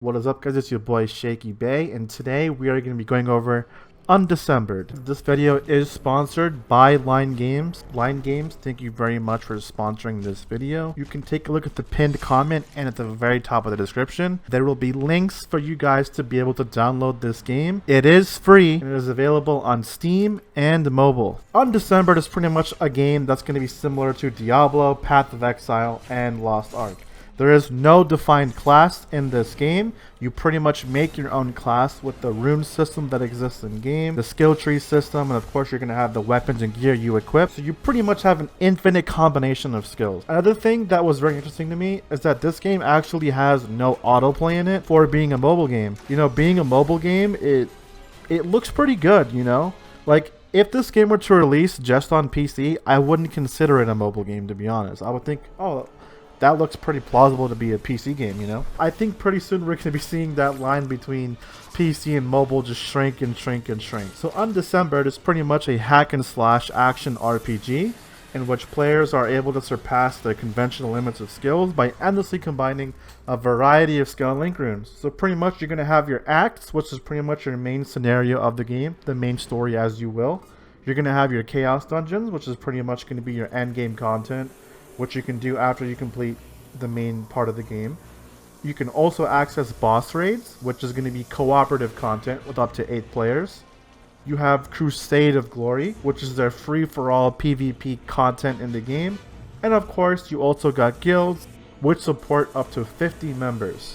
What is up, guys? It's your boy ShakyBay, and today we are going to be going over Undecembered. This video is sponsored by Line Games. Line Games, thank you very much for sponsoring this video. You can take a look at the pinned comment and at the very top of the description. There will be links for you guys to be able to download this game. It is free and it is available on Steam and mobile. Undecembered is pretty much a game that's going to be similar to Diablo, Path of Exile, and Lost Ark. There is no defined class in this game. You pretty much make your own class with the rune system that exists in game, the skill tree system, and of course you're going to have the weapons and gear you equip. So you pretty much have an infinite combination of skills. Another thing that was very interesting to me is that this game actually has no autoplay in it for being a mobile game. You know, being a mobile game, it looks pretty good, you know? Like, if this game were to release just on PC, I wouldn't consider it a mobile game, to be honest. I would think, oh, that looks pretty plausible to be a PC game, you know? I think pretty soon we're going to be seeing that line between PC and mobile just shrink and shrink and shrink. So Undecembered is pretty much a hack and slash action RPG in which players are able to surpass the conventional limits of skills by endlessly combining a variety of skill and link runes. So pretty much you're going to have your acts, which is pretty much your main scenario of the game, the main story as you will. You're going to have your chaos dungeons, which is pretty much going to be your end game content, which you can do after you complete the main part of the game. You can also access boss raids, which is going to be cooperative content with up to 8 players. You have Crusade of Glory, which is their free-for-all PvP content in the game. And of course, you also got guilds, which support up to 50 members.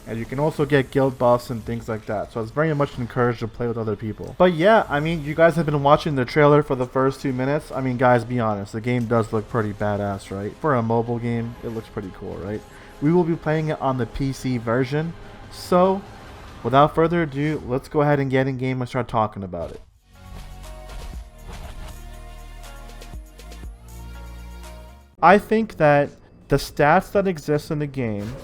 And you can also get guild buffs and things like that. So it's very much encouraged to play with other people. But yeah, I mean, you guys have been watching the trailer for the first 2 minutes. I mean, guys, be honest. The game does look pretty badass, right? For a mobile game, it looks pretty cool, right? We will be playing it on the PC version. So, without further ado, let's go ahead and get in game and start talking about it. I think that the stats that exist in the game,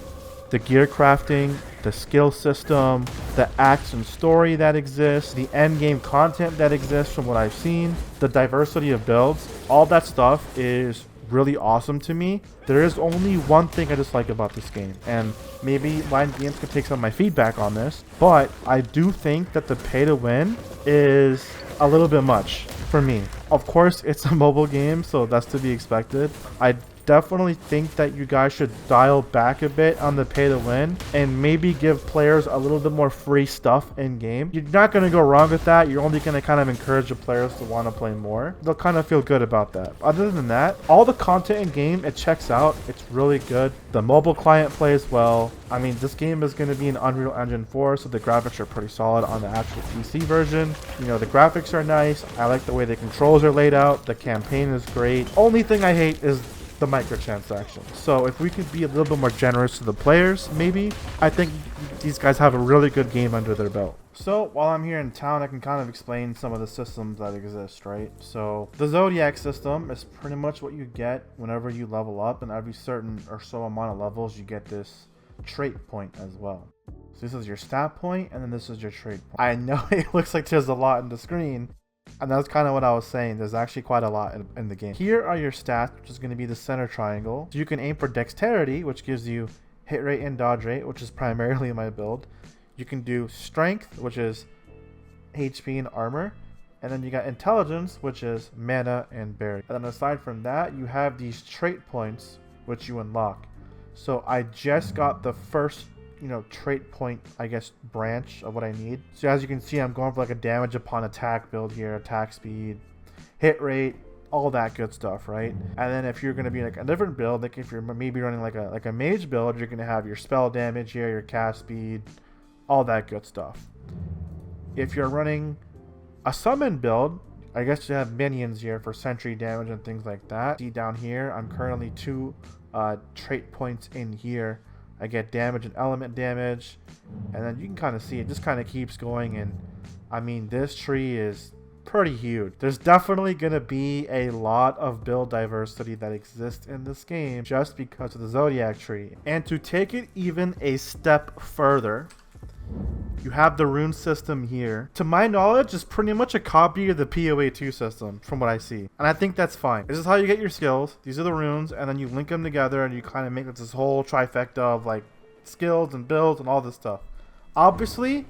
the gear crafting, the skill system, the action story that exists, the end game content that exists from what I've seen, the diversity of builds, all that stuff is really awesome to me. There is only one thing I dislike about this game, and maybe Line Games could take some of my feedback on this, but I do think that the pay to win is a little bit much for me. Of course, it's a mobile game, so that's to be expected. I definitely think that you guys should dial back a bit on the pay to win and maybe give players a little bit more free stuff in game. You're not going to go wrong with that. You're only going to kind of encourage the players to want to play more. They'll kind of feel good about that. Other than that, all the content in game, it checks out. It's really good. The mobile client plays well. I mean, this game is going to be in Unreal Engine 4, so the graphics are pretty solid on the actual PC version. You know, the graphics are nice. I like the way the controls are laid out. The campaign is great. Only thing I hate is the microtransactions. So if we could be a little bit more generous to the players, maybe, I think these guys have a really good game under their belt. So while I'm here in town, I can kind of explain some of the systems that exist, right? So the Zodiac system is pretty much what you get whenever you level up, and every certain or so amount of levels you get this trait point as well. So this is your stat point, and then this is your trait point. I know it looks like there's a lot in the screen, and that's kind of what I was saying. There's actually quite a lot in the game. Here are your stats, which is going to be the center triangle. So you can aim for dexterity, which gives you hit rate and dodge rate, which is primarily my build. You can do strength, which is HP and armor. And then you got intelligence, which is mana and berry. And then aside from that, you have these trait points, which you unlock. So I just got the first, trait point, I guess, branch of what I need. So as you can see, I'm going for like a damage upon attack build here, attack speed, hit rate, all that good stuff, right? And then if you're going to be like a different build, like if you're maybe running like a mage build, you're going to have your spell damage here, your cast speed, all that good stuff. If you're running a summon build, I guess you have minions here for sentry damage and things like that. See down here, I'm currently 2 trait points in here. I get damage and element damage, and then you can kind of see it just kind of keeps going. And I mean, this tree is pretty huge. There's definitely going to be a lot of build diversity that exists in this game just because of the Zodiac tree. And to take it even a step further, you have the rune system here. To my knowledge, it's pretty much a copy of the PoE2 system from what I see. And I think that's fine. This is how you get your skills. These are the runes, and then you link them together and you kind of make this whole trifecta of like skills and builds and all this stuff. Obviously,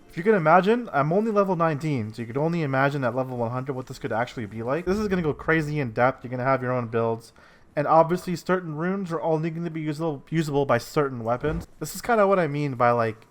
if you can imagine, I'm only level 19, so you could only imagine at level 100 what this could actually be like. This is going to go crazy in depth. You're going to have your own builds. And obviously, certain runes are only going to be usable by certain weapons. This is kind of what I mean by, like,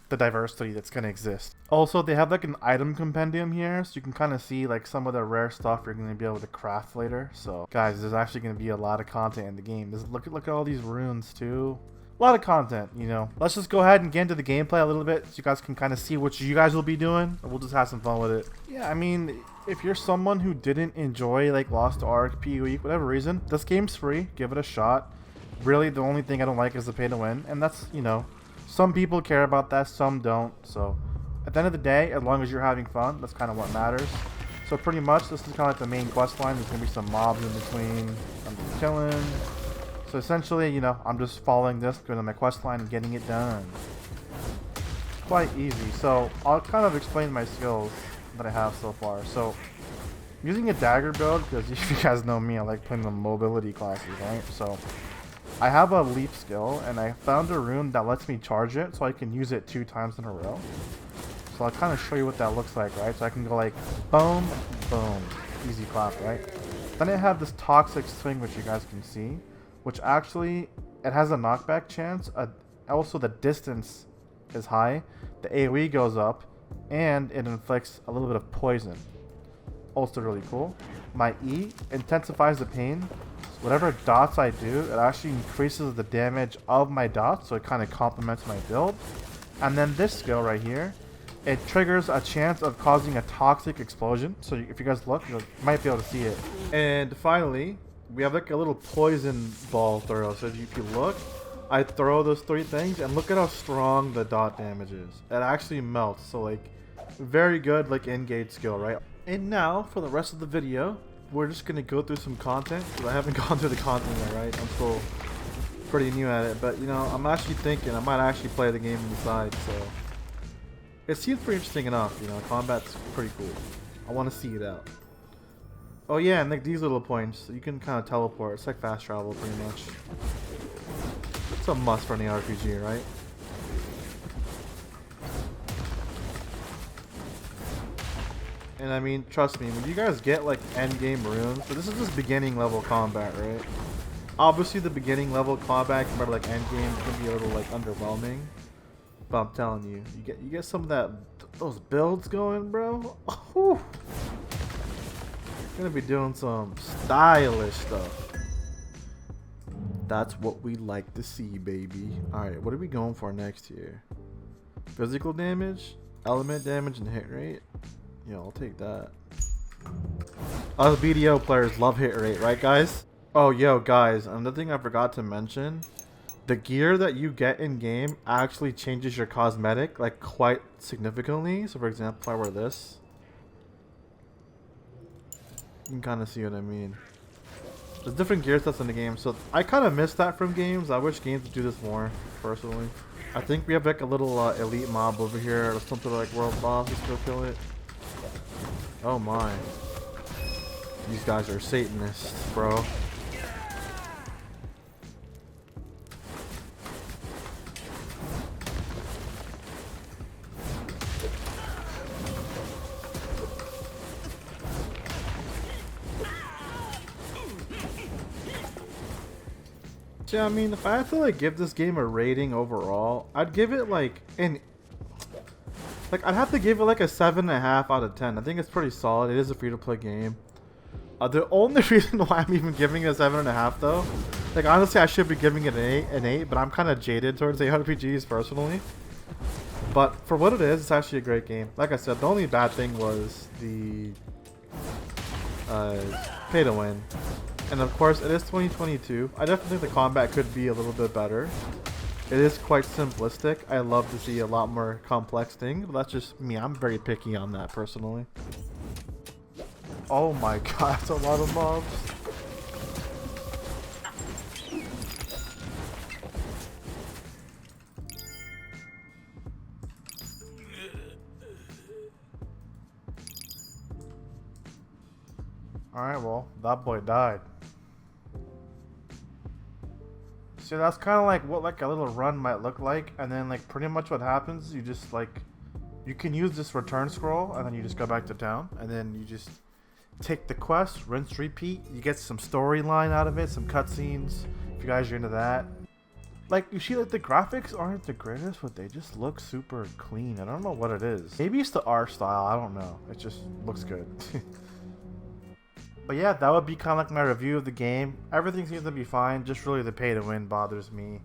the diversity that's going to exist. Also, they have, like, an item compendium here, so you can kind of see, like, some of the rare stuff you're going to be able to craft later. So, guys, there's actually going to be a lot of content in the game. Look at all these runes, too. A lot of content, you know. Let's just go ahead and get into the gameplay a little bit so you guys can kind of see what you guys will be doing. We'll just have some fun with it. Yeah, I mean, if you're someone who didn't enjoy like Lost Ark, PoE, whatever reason, this game's free. Give it a shot. Really, the only thing I don't like is the pay to win. And that's, you know, some people care about that, some don't. So at the end of the day, as long as you're having fun, that's kind of what matters. So pretty much, this is kind of like the main quest line. There's going to be some mobs in between. I'm just killing. So essentially, you know, I'm just following this, going to my quest line and getting it done. Quite easy. So I'll kind of explain my skills that I have so far. So I'm using a dagger build because if you guys know me, I like playing the mobility classes, right? So I have a leap skill and I found a rune that lets me charge it so I can use it 2 times in a row. So I'll kind of show you what that looks like, right? So I can go like boom, boom, easy clap, right? Then I have this toxic swing, which you guys can see, which actually, it has a knockback chance. Also, the distance is high. The AoE goes up, and it inflicts a little bit of poison. Also really cool. My E intensifies the pain. So whatever dots I do, it actually increases the damage of my dots, so it kind of complements my build. And then this skill right here, it triggers a chance of causing a toxic explosion. So if you guys look, you might be able to see it. And finally, we have like a little poison ball throw. So if you look, I throw those 3 things and look at how strong the dot damage is. It actually melts. So like very good like engage skill, right? And now for the rest of the video, we're just gonna go through some content because I haven't gone through the content yet, right? I'm still pretty new at it, but you know, I'm actually thinking I might actually play the game on the side. So it seems pretty interesting enough, you know. Combat's pretty cool. I want to see it out. Oh yeah, and like these little points, you can kind of teleport. It's like fast travel, pretty much. It's a must for any RPG, right? And I mean, trust me, when you guys get like end game runes, so this is just beginning level combat, right? Obviously, the beginning level combat compared to like end game can be a little like underwhelming, but I'm telling you, you get some of that those builds going, bro. Whew. Gonna be doing some stylish stuff. That's what we like to see, baby. Alright, what are we going for next here? Physical damage, element damage, and hit rate? Yeah, I'll take that. Us BDO players love hit rate, right guys? Oh, yo, guys, another thing I forgot to mention. The gear that you get in game actually changes your cosmetic, like, quite significantly. So, for example, if I wear this, you can kind of see what I mean. There's different gear sets in the game, so I kind of miss that from games. I wish games would do this more, personally. I think we have like a little elite mob over here, or something like world boss. Let's go kill it. Oh my. These guys are Satanists, bro. Yeah, I mean, if I had to like give this game a rating overall, I'd give it like I'd have to give it like a 7.5 out of 10. I think it's pretty solid. It is a free-to-play game. The only reason why I'm even giving it a 7.5 though, like honestly, I should be giving it an 8, but I'm kind of jaded towards ARPGs personally. But for what it is, it's actually a great game. Like I said, the only bad thing was the pay to win. And of course, it is 2022. I definitely think the combat could be a little bit better. It is quite simplistic. I love to see a lot more complex things, but that's just me. I'm very picky on that personally. Oh my god, that's a lot of mobs. Alright, well, that boy died. So So that's kind of like what like a little run might look like, and then like pretty much what happens, you just like, you can use this return scroll, and then you just go back to town, and then you just take the quest, rinse, repeat. You get some storyline out of it, some cutscenes, if you guys are into that. Like, you see, like, the graphics aren't the greatest, but they just look super clean. I don't know what it is. Maybe it's the art style, I don't know. It just looks good. But yeah, that would be kind of like my review of the game. Everything seems to be fine, just really the pay to win bothers me.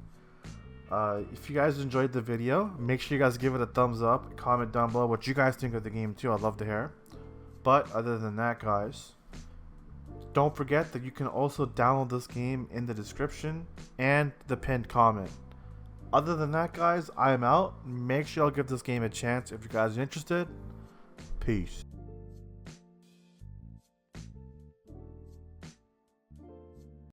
If you guys enjoyed the video, make sure you guys give it a thumbs up. Comment down below what you guys think of the game too, I'd love to hear. But other than that, guys, don't forget that you can also download this game in the description and the pinned comment. Other than that, guys, I am out. Make sure y'all give this game a chance if you guys are interested. Peace.